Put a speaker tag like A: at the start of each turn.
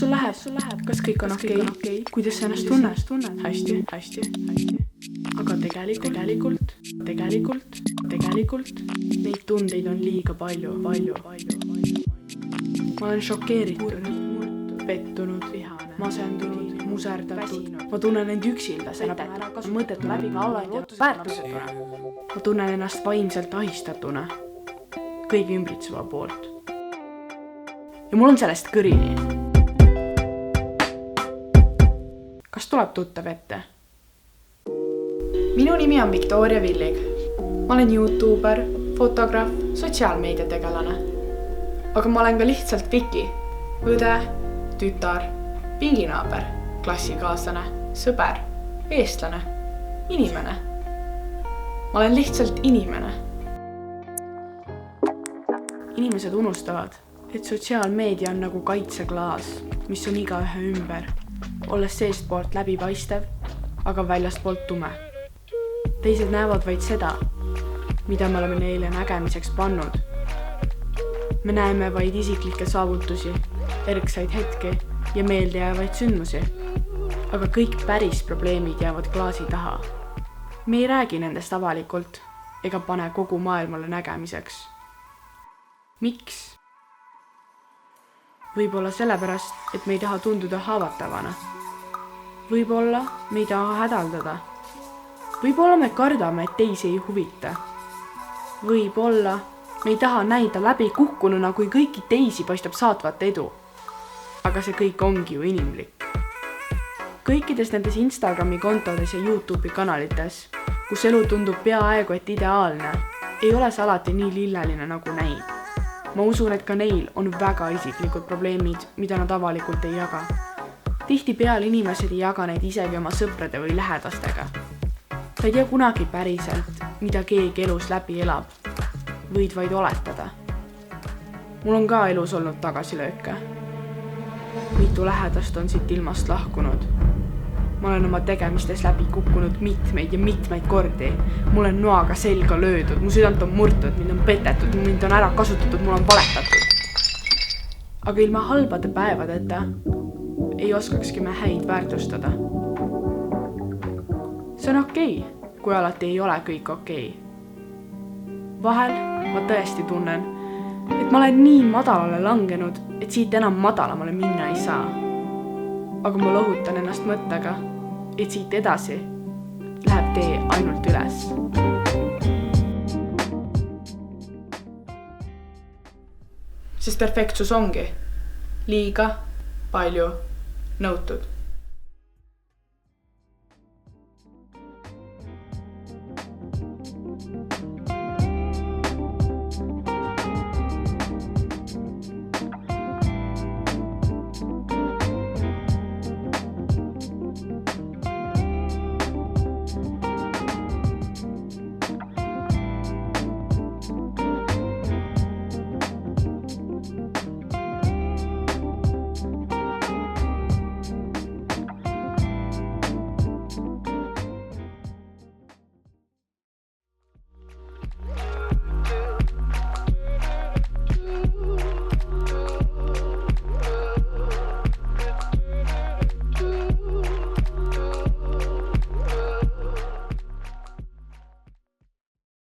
A: sul läheb? Kas kõik on okei? Kuidas sa ennast tunned? Hästi. Aga tegelikult neid tundeid on liiga palju. Ma olen šokeeritud, pettunud, masendunud, muserdatud. Ma tunnen end üksildasena, mõttetu läbi väärtusetuna. Ma tunnen ennast vaimselt ahistatuna kõigi ümbritseva poolt. Ja mul on sellest kõrini. Kas tuleb tuttav ette? Minu nimi on Victoria Villig. Ma olen YouTuber, fotograaf, sotsiaalmeediategelane. Aga ma olen ka lihtsalt Viki, õde, tütar, pinginaaber, klassikaaslane, sõber, eestlane, inimene. Ma olen lihtsalt inimene. Inimesed unustavad, et sotsiaalmeedia on nagu kaitseklaas, mis on igaühe ümber, olles seestpoolt läbipaistev, aga väljastpoolt tume. Teised näevad vaid seda, mida me oleme neile nägemiseks pannud. Me näeme vaid isiklikke saavutusi, erksaid hetki ja meeldejäävaid sündmusi. Aga kõik päris probleemid jäävad klaasi taha. Me ei räägi nendest avalikult ega pane kogu maailmale nägemiseks. Miks? Võib-olla sellepärast, et me ei taha tunduda haavatavana. Võib-olla me ei taha hädaldada. Võib-olla me kardame, et teisi ei huvita. Võib-olla me ei taha näida läbi kukkununa, kui kõiki teisi paistab saatvat edu. Aga see kõik ongi ju inimlik. Kõikides nendes Instagrami kontodes ja YouTube'i kanalites, kus elu tundub peaaegu et ideaalne, ei ole see alati nii lilleline nagu näib. Ma usun, et ka neil on väga isiklikud probleemid, mida nad avalikult ei jaga. Tihtipeale inimesed ei jaga neid isegi oma sõprade või lähedastega. Sa ei tea kunagi päriselt, mida keegi elus läbi elab. Võid vaid oletada. Mul on ka elus olnud tagasilööke. Mitu lähedast on siit ilmast lahkunud. Ma olen oma tegemistes läbi kukkunud mitmeid kordi. Mul on noaga selga löödud, mu südant on murtud, mind on petetud, mind on ära kasutatud, mul on valetatud. Aga ilma halbade päevadeta ei oskakski me häid väärtustada. See on okei, kui alati ei ole kõik okei. Vahel ma tõesti tunnen, et ma olen nii madalale langenud, et siit enam madalamale minna ei saa. Aga ma lohutan ennast mõttega, et siit edasi läheb tee ainult üles. Sest perfektsus ongi liiga palju nõutud.